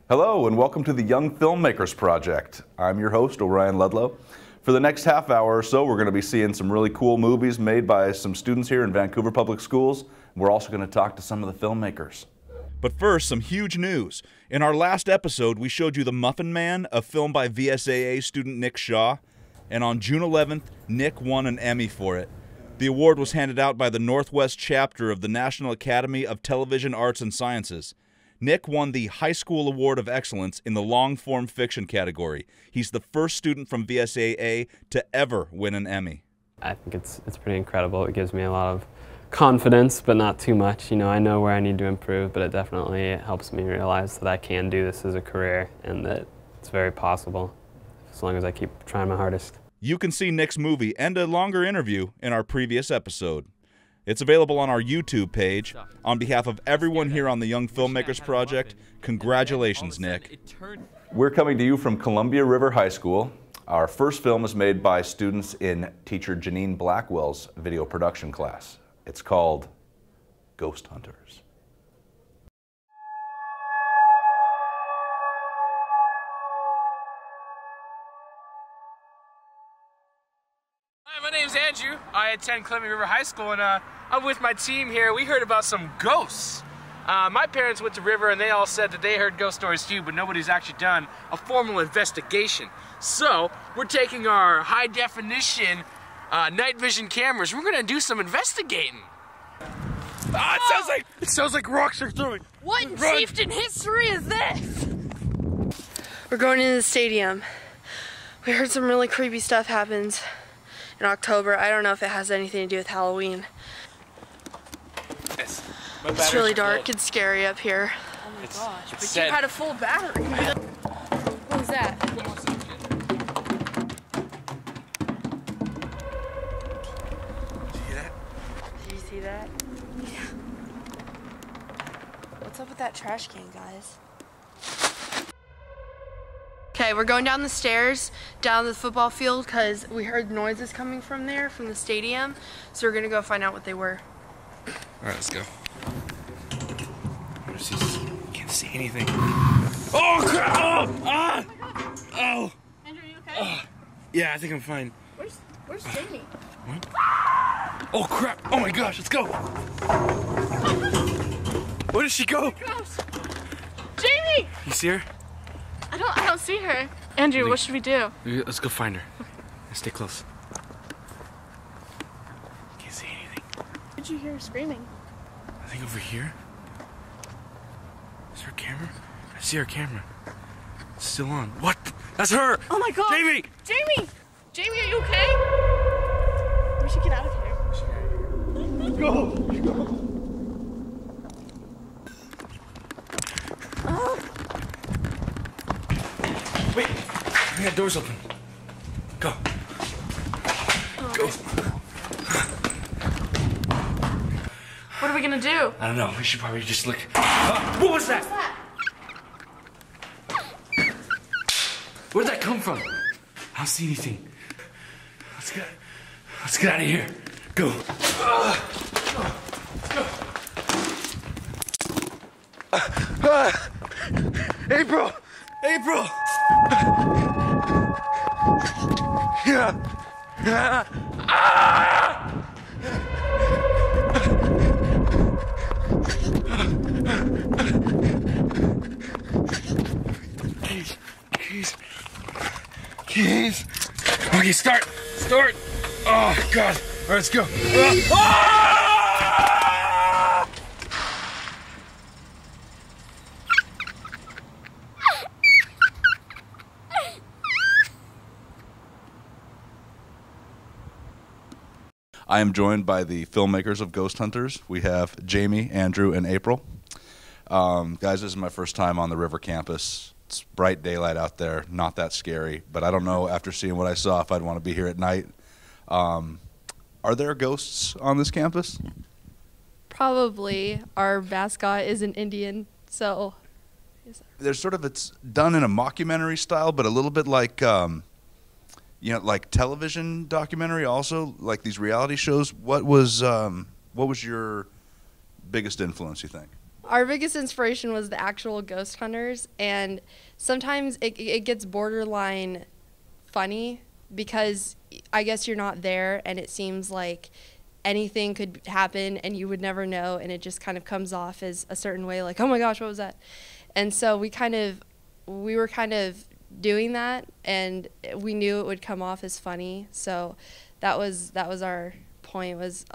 Hello and welcome to the Young Filmmakers Project. I'm your host, Orion Ludlow. For the next half hour or so, we're going to be seeing some really cool movies made by some students here in Vancouver Public Schools. We're also going to talk to some of the filmmakers. But first, some huge news. In our last episode, we showed you The Muffin Man, a film by VSAA student Nick Shaw. And on June 11th, Nick won an Emmy for it. The award was handed out by the Northwest chapter of the National Academy of Television Arts and Sciences. Nick won the High School Award of Excellence in the long-form fiction category. He's the first student from VSAA to ever win an Emmy. I think it's pretty incredible. It gives me a lot of confidence, but not too much. You know, I know where I need to improve, but it definitely helps me realize that I can do this as a career and that it's very possible as long as I keep trying my hardest. You can see Nick's movie and a longer interview in our previous episode. It's available on our YouTube page. On behalf of everyone here on the Young Filmmakers Project, congratulations, Nick. We're coming to you from Columbia River High School. Our first film is made by students in teacher Janine Blackwell's video production class. It's called Ghost Hunters. Hi, my name's Andrew. I attend Columbia River High School, and I'm with my team here. We heard about some ghosts. My parents went to River, and they all said that they heard ghost stories too, but nobody's actually done a formal investigation. So we're taking our high-definition night vision cameras. We're gonna do some investigating. It sounds like rocks are throwing. What in chieftain history is this? We're going into the stadium. We heard some really creepy stuff happens in October. I don't know if it has anything to do with Halloween. It's really dark and scary up here. Oh my gosh, but you had a full battery. What was that? Did you see that? Yeah. What's up with that trash can, guys? Okay, we're going down the stairs, down the football field, because we heard noises coming from there, from the stadium. So we're gonna go find out what they were. All right, let's go. Can't see anything. Oh crap! Oh! Ah! Oh! Andrew, are you okay? Yeah, I think I'm fine. Where's Jamie? What? Oh crap! Oh my gosh! Let's go! Where did she go? Jamie! You see her? I don't see her. Andrew, what should we do? Let's go find her. Stay close. Can't see anything. Did you hear her screaming? I think over here. Is her camera? I see her camera. It's still on. What? That's her! Oh my god! Jamie! Jamie! Jamie, are you okay? We should get out of here. Go! Wait! We got doors open. Go. Go. What are we gonna do? I don't know. We should probably just look. What was that? Where'd that come from? I don't see anything. Let's get out of here. Go. April! April! Yeah. Keys. Okay, start. Oh, God. All right, let's go. I am joined by the filmmakers of Ghost Hunters. We have Jamie, Andrew, and April. Guys, this is my first time on the River campus. It's bright daylight out there, not that scary, but I don't know after seeing what I saw if I'd want to be here at night. Are there ghosts on this campus? Probably. Our mascot is an Indian, so. There's sort of, it's done in a mockumentary style, but a little bit like, like television documentary also, like these reality shows. What was your biggest influence, you think? Our biggest inspiration was the actual ghost hunters, and sometimes it gets borderline funny because I guess you're not there and it seems like anything could happen and you would never know, and it just kind of comes off as a certain way, like, oh my gosh, what was that? And so we were kind of doing that, and we knew it would come off as funny, so that was our point, was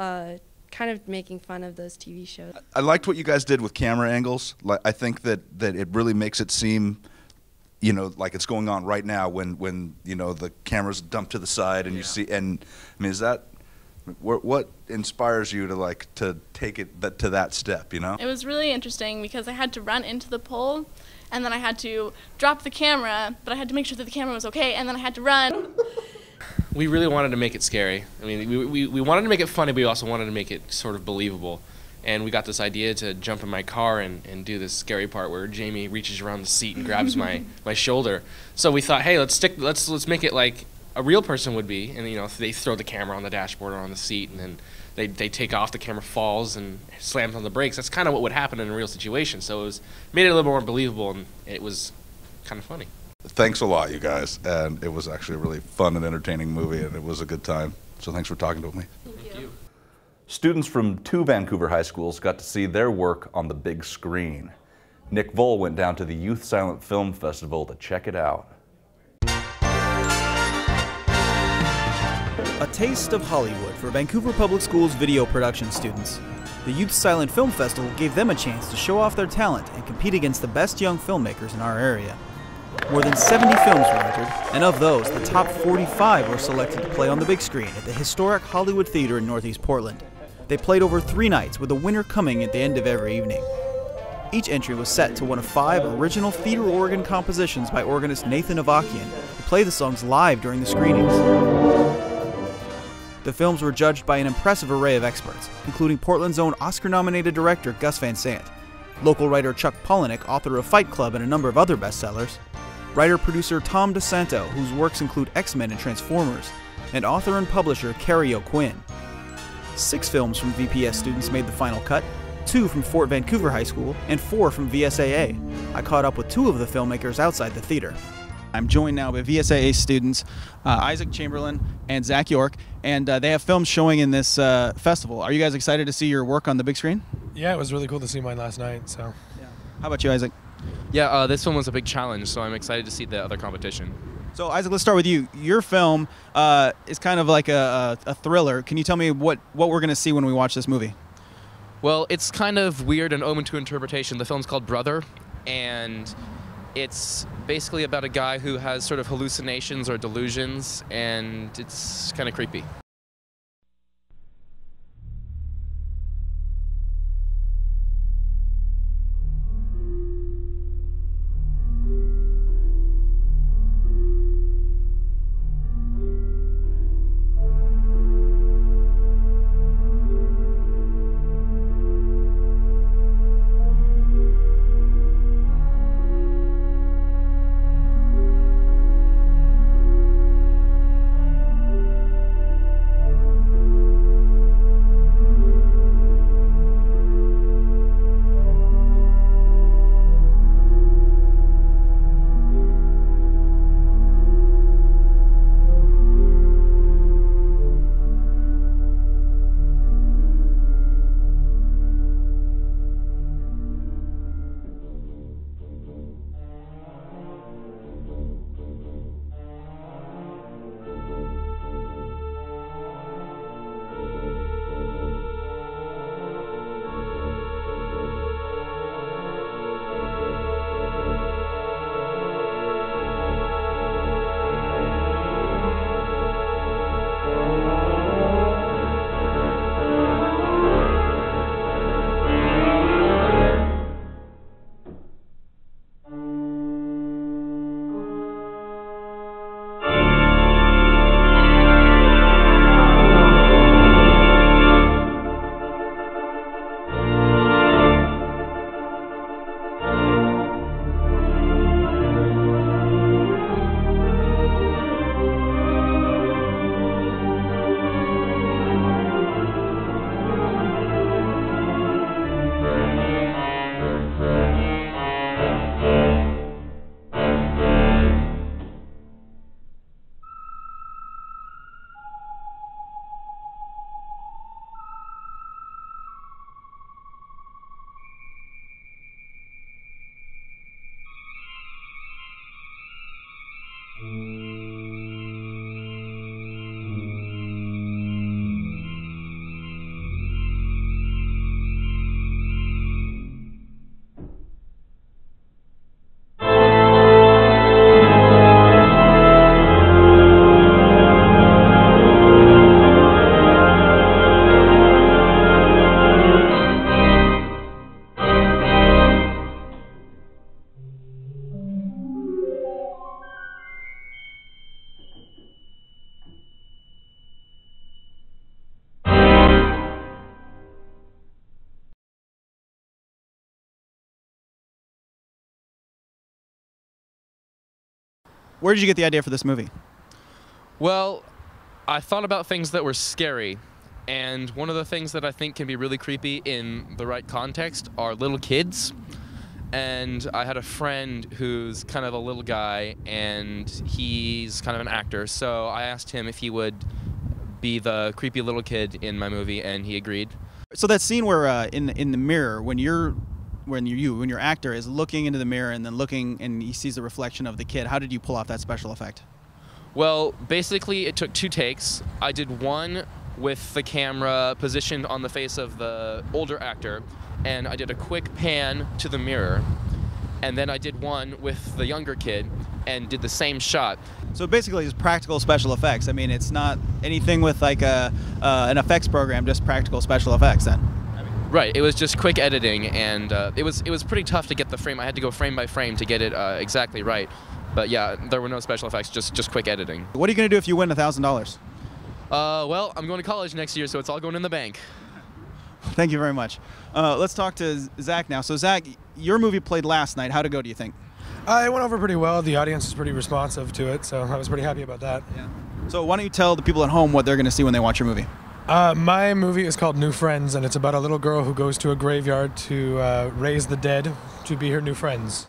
kind of making fun of those TV shows. I liked what you guys did with camera angles. I think that it really makes it seem, you know, like it's going on right now when you know, the camera's dumped to the side and you see, and I mean, is that what inspires you to take it to that step, you know? It was really interesting because I had to run into the pole, and then I had to drop the camera, but I had to make sure that the camera was okay, and then I had to run. We really wanted to make it scary. I mean, we wanted to make it funny, but we also wanted to make it sort of believable. And we got this idea to jump in my car and do this scary part where Jamie reaches around the seat and grabs my shoulder. So we thought, hey, let's make it like a real person would be. And, you know, they throw the camera on the dashboard or on the seat, and then they take off, the camera falls and slams on the brakes. That's kind of what would happen in a real situation. So it made it a little more believable, and it was kind of funny. Thanks a lot, you guys, and it was actually a really fun and entertaining movie, and it was a good time. So thanks for talking to me. Thank you. Students from 2 Vancouver high schools got to see their work on the big screen. Nick Vole went down to the Youth Silent Film Festival to check it out. A taste of Hollywood for Vancouver Public Schools video production students. The Youth Silent Film Festival gave them a chance to show off their talent and compete against the best young filmmakers in our area. More than 70 films were entered, and of those, the top 45 were selected to play on the big screen at the historic Hollywood Theater in Northeast Portland. They played over 3 nights, with a winner coming at the end of every evening. Each entry was set to one of 5 original theater organ compositions by organist Nathan Avakian, who played the songs live during the screenings. The films were judged by an impressive array of experts, including Portland's own Oscar-nominated director Gus Van Sant, local writer Chuck Palahniuk, author of Fight Club and a number of other bestsellers, writer-producer Tom DeSanto, whose works include X-Men and Transformers, and author and publisher Carrie O'Quinn. 6 films from VPS students made the final cut, 2 from Fort Vancouver High School, and 4 from VSAA. I caught up with 2 of the filmmakers outside the theater. I'm joined now by VSAA students Isaac Chamberlain and Zach York, and they have films showing in this festival. Are you guys excited to see your work on the big screen? Yeah, it was really cool to see mine last night. So, yeah. How about you, Isaac? Yeah, this film was a big challenge, so I'm excited to see the other competition. So, Isaac, let's start with you. Your film is kind of like a thriller. Can you tell me what we're going to see when we watch this movie? Well, it's kind of weird and open to interpretation. The film's called Brother, and it's basically about a guy who has sort of hallucinations or delusions, and it's kind of creepy. Where did you get the idea for this movie? Well, I thought about things that were scary, and one of the things that I think can be really creepy in the right context are little kids. And I had a friend who's kind of a little guy, and he's kind of an actor, so I asked him if he would be the creepy little kid in my movie, and he agreed. So that scene where in the mirror, when your actor is looking into the mirror and then looking and he sees the reflection of the kid, how did you pull off that special effect? Well, basically it took 2 takes. I did one with the camera positioned on the face of the older actor, and I did a quick pan to the mirror, and then I did one with the younger kid and did the same shot. So basically it's practical special effects. I mean, it's not anything with like an effects program, just practical special effects then. Right, it was just quick editing, and it was pretty tough to get the frame. I had to go frame by frame to get it exactly right. But yeah, there were no special effects, just quick editing. What are you going to do if you win $1,000? Well, I'm going to college next year, so it's all going in the bank. Thank you very much. Let's talk to Zach now. So Zach, your movie played last night. How'd it go, do you think? It went over pretty well. The audience was pretty responsive to it, so I was pretty happy about that. Yeah. So why don't you tell the people at home what they're going to see when they watch your movie? My movie is called New Friends, and it's about a little girl who goes to a graveyard to raise the dead to be her new friends.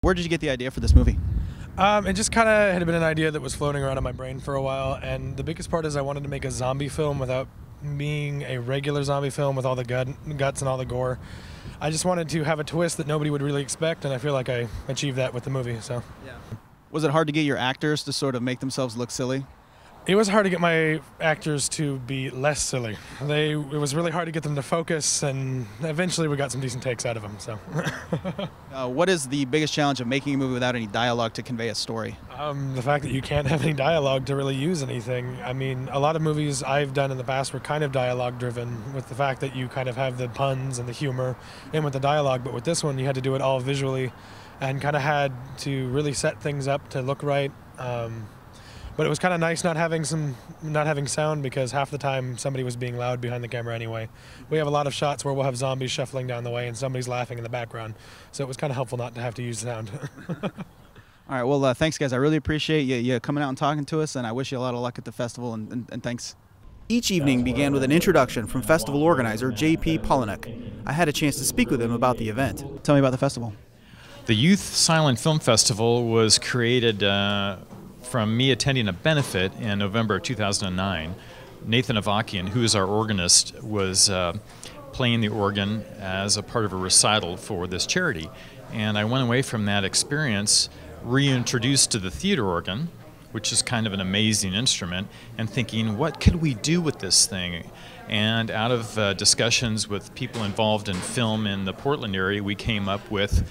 Where did you get the idea for this movie? It just kind of had been an idea that was floating around in my brain for a while, and the biggest part is I wanted to make a zombie film without being a regular zombie film with all the guts and all the gore. I just wanted to have a twist that nobody would really expect, and I feel like I achieved that with the movie. So, yeah. Was it hard to get your actors to sort of make themselves look silly? It was hard to get my actors to be less silly. It was really hard to get them to focus, and eventually we got some decent takes out of them. So, what is the biggest challenge of making a movie without any dialogue to convey a story? The fact that you can't have any dialogue to really use anything. I mean, a lot of movies I've done in the past were kind of dialogue driven, with the fact that you kind of have the puns and the humor in with the dialogue, but with this one you had to do it all visually, and kind of had to really set things up to look right. But it was kind of nice not having sound, because half the time somebody was being loud behind the camera anyway. We have a lot of shots where we'll have zombies shuffling down the way and somebody's laughing in the background, so it was kind of helpful not to have to use sound. All right, well, thanks, guys. I really appreciate you coming out and talking to us, and I wish you a lot of luck at the festival, and thanks. Each evening began with an introduction from festival organizer J.P. Polinick. I had a chance to speak with him about the event. Tell me about the festival. The Youth Silent Film Festival was created from me attending a benefit in November of 2009. Nathan Avakian, who is our organist, was playing the organ as a part of a recital for this charity. And I went away from that experience reintroduced to the theater organ, which is kind of an amazing instrument, and thinking, what could we do with this thing? And out of discussions with people involved in film in the Portland area, we came up with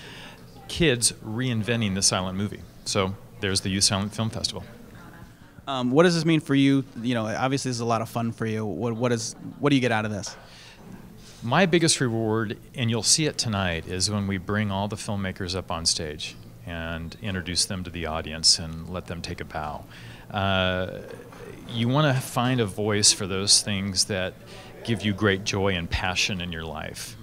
kids reinventing the silent movie. So there's the Youth Silent Film Festival. What does this mean for you? You know, obviously this is a lot of fun for you. What do you get out of this? My biggest reward, and you'll see it tonight, is when we bring all the filmmakers up on stage and introduce them to the audience and let them take a bow. You want to find a voice for those things that give you great joy and passion in your life.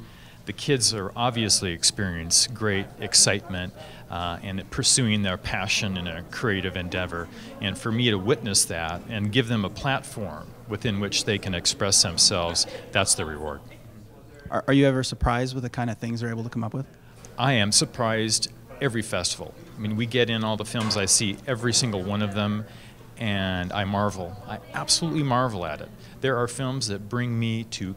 The kids are obviously experience great excitement and pursuing their passion in a creative endeavor. And for me to witness that and give them a platform within which they can express themselves, that's the reward. Are you ever surprised with the kind of things they're able to come up with? I am surprised every festival. I mean, we get in all the films, I see every single one of them, and I marvel. I absolutely marvel at it. There are films that bring me to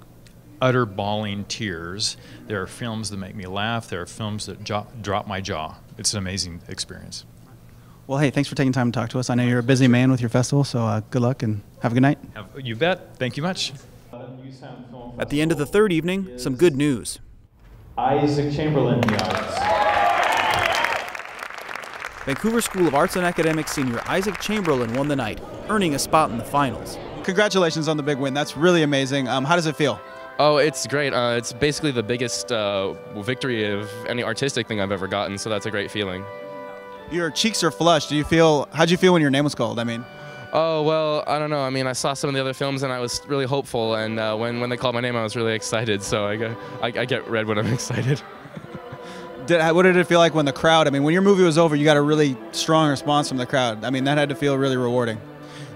utter bawling tears. There are films that make me laugh. There are films that drop my jaw. It's an amazing experience. Well, hey, thanks for taking time to talk to us. I know you're a busy man with your festival, so good luck and have a good night. You bet. Thank you much. At the end of the third evening, some good news. Isaac Chamberlain in the audience. Vancouver School of Arts and Academics senior Isaac Chamberlain won the night, earning a spot in the finals. Congratulations on the big win. That's really amazing. How does it feel? Oh, it's great. It's basically the biggest victory of any artistic thing I've ever gotten, so that's a great feeling. Your cheeks are flushed. How'd you feel when your name was called? Oh, well, I don't know. I mean, I saw some of the other films and I was really hopeful, and when they called my name, I was really excited, so I get red when I'm excited. What did it feel like when the crowd, when your movie was over, you got a really strong response from the crowd. That had to feel really rewarding.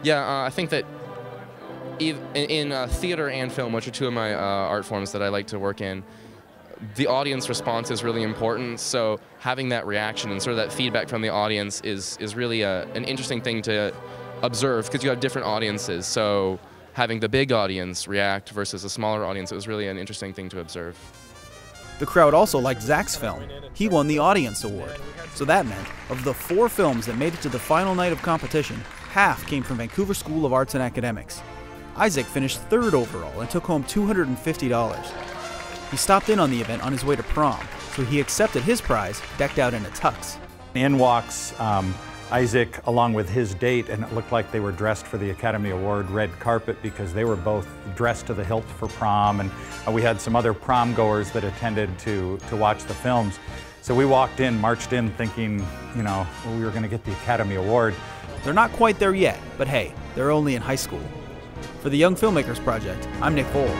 Yeah, I think that in theater and film, which are two of my art forms that I like to work in, the audience response is really important. So having that reaction and sort of that feedback from the audience is really an interesting thing to observe, because you have different audiences. So having the big audience react versus a smaller audience, it was really an interesting thing to observe. The crowd also liked Zach's film. He won the Audience Award. So that meant, of the 4 films that made it to the final night of competition, half came from Vancouver School of Arts and Academics. Isaac finished 3rd overall and took home $250. He stopped in on the event on his way to prom, so he accepted his prize decked out in a tux. In walks Isaac along with his date, and it looked like they were dressed for the Academy Award red carpet, because they were both dressed to the hilt for prom, and we had some other prom goers that attended to watch the films. So we marched in thinking, we were going to get the Academy Award. They're not quite there yet, but hey, they're only in high school. For the Young Filmmakers Project, I'm Nick Vole.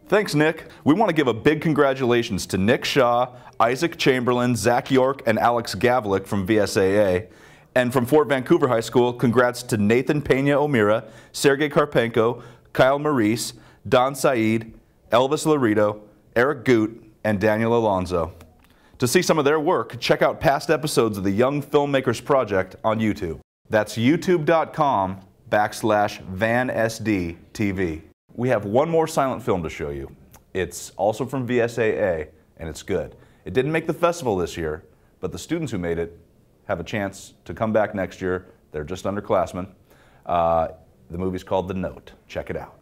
Thanks, Nick. We want to give a big congratulations to Nick Shaw, Isaac Chamberlain, Zach York, and Alex Gavlik from VSAA. And from Fort Vancouver High School, congrats to Nathan Pena O'Meara, Sergei Karpenko, Kyle Maurice, Don Saeed, Elvis Laredo, Eric Goot, and Daniel Alonzo. To see some of their work, check out past episodes of the Young Filmmakers Project on YouTube. That's youtube.com/VanSDTV. We have one more silent film to show you. It's also from VSAA, and it's good. It didn't make the festival this year, but the students who made it have a chance to come back next year. They're just underclassmen. The movie's called The Note. Check it out.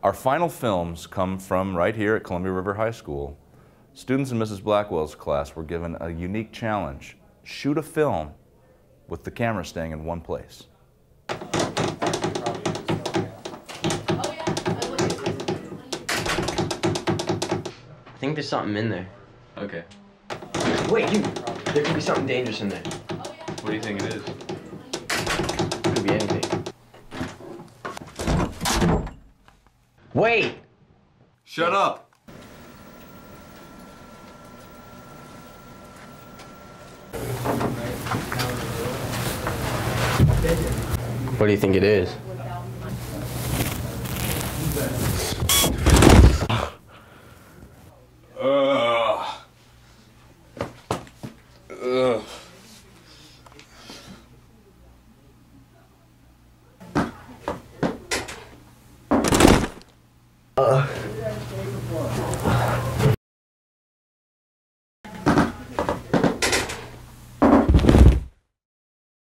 Our final films come from right here at Columbia River High School. Students in Mrs. Blackwell's class were given a unique challenge: shoot a film with the camera staying in one place. I think there's something in there. Okay. Wait, you! There could be something dangerous in there. What do you think it is? Could be anything. Wait! Shut up! What do you think it is?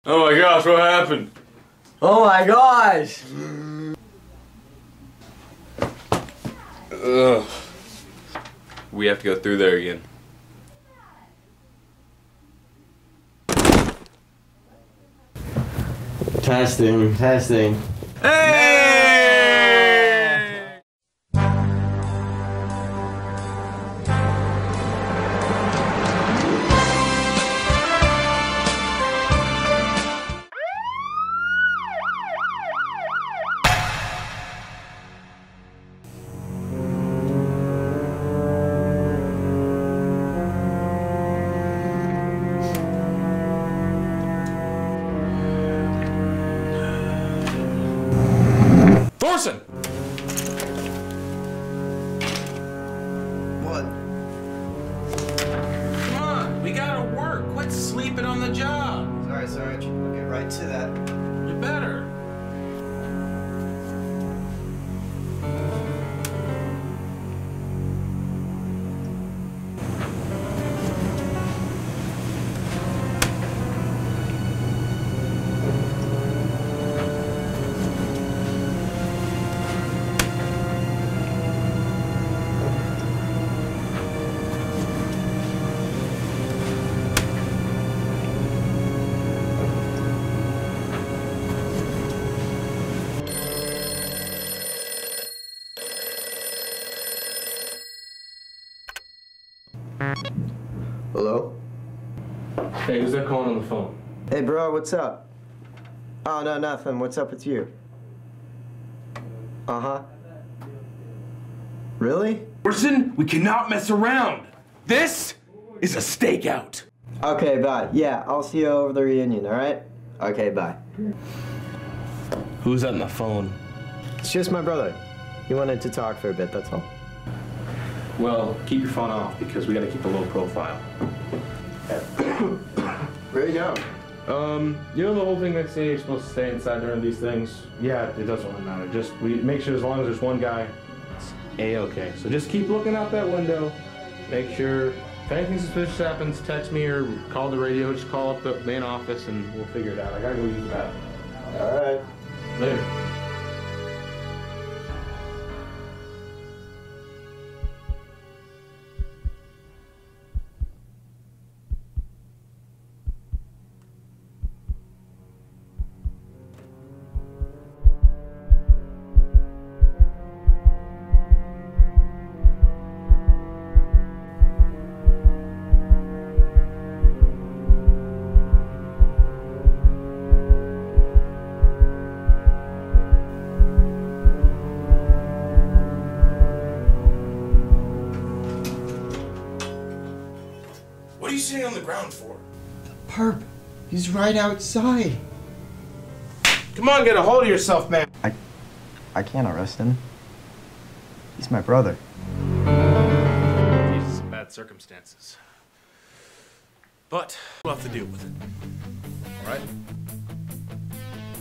Oh my gosh, what happened? Oh my gosh! Ugh. We have to go through there again. Testing. Hey! Thorson! What? Come on, we gotta work. Quit sleeping on the job. Sorry, Sarge. I'll get right to that. You better. Hello? Hey, who's that calling on the phone? Hey, bro, what's up? Oh, no, nothing. What's up with you? Uh-huh. Really? Thorson, we cannot mess around. This is a stakeout. Okay, bye. Yeah, I'll see you over the reunion, all right? Okay, bye. Who's on the phone? It's just my brother. He wanted to talk for a bit, that's all. Well, keep your phone off because we gotta keep a low profile. Where you going? You know the whole thing that say you're supposed to stay inside during these things? Yeah, it doesn't really matter. Just we make sure as long as there's one guy, it's A-okay. So just keep looking out that window. Make sure if anything suspicious happens, text me or call the radio. Just call up the main office and we'll figure it out. I gotta go use the bathroom. All right. Later. What are you sitting on the ground for? Perp, he's right outside. Come on, get a hold of yourself, man. I can't arrest him. He's my brother. These are some bad circumstances. But we'll have to deal with it. All right?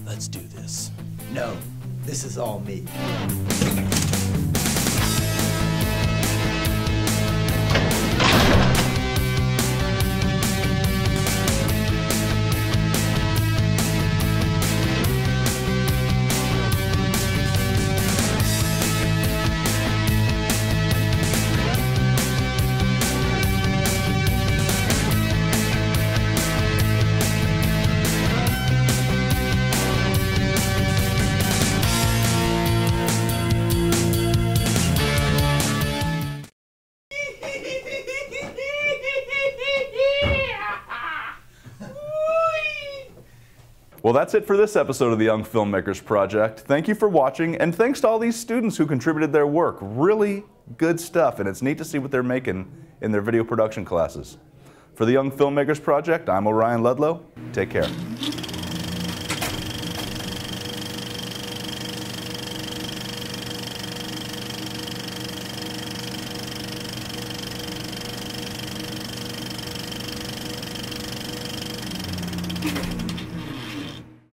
Let's do this. No, this is all me. Well, that's it for this episode of the Young Filmmakers Project. Thank you for watching, and thanks to all these students who contributed their work. Really good stuff, and it's neat to see what they're making in their video production classes. For the Young Filmmakers Project, I'm Orion Ludlow. Take care. Thank you.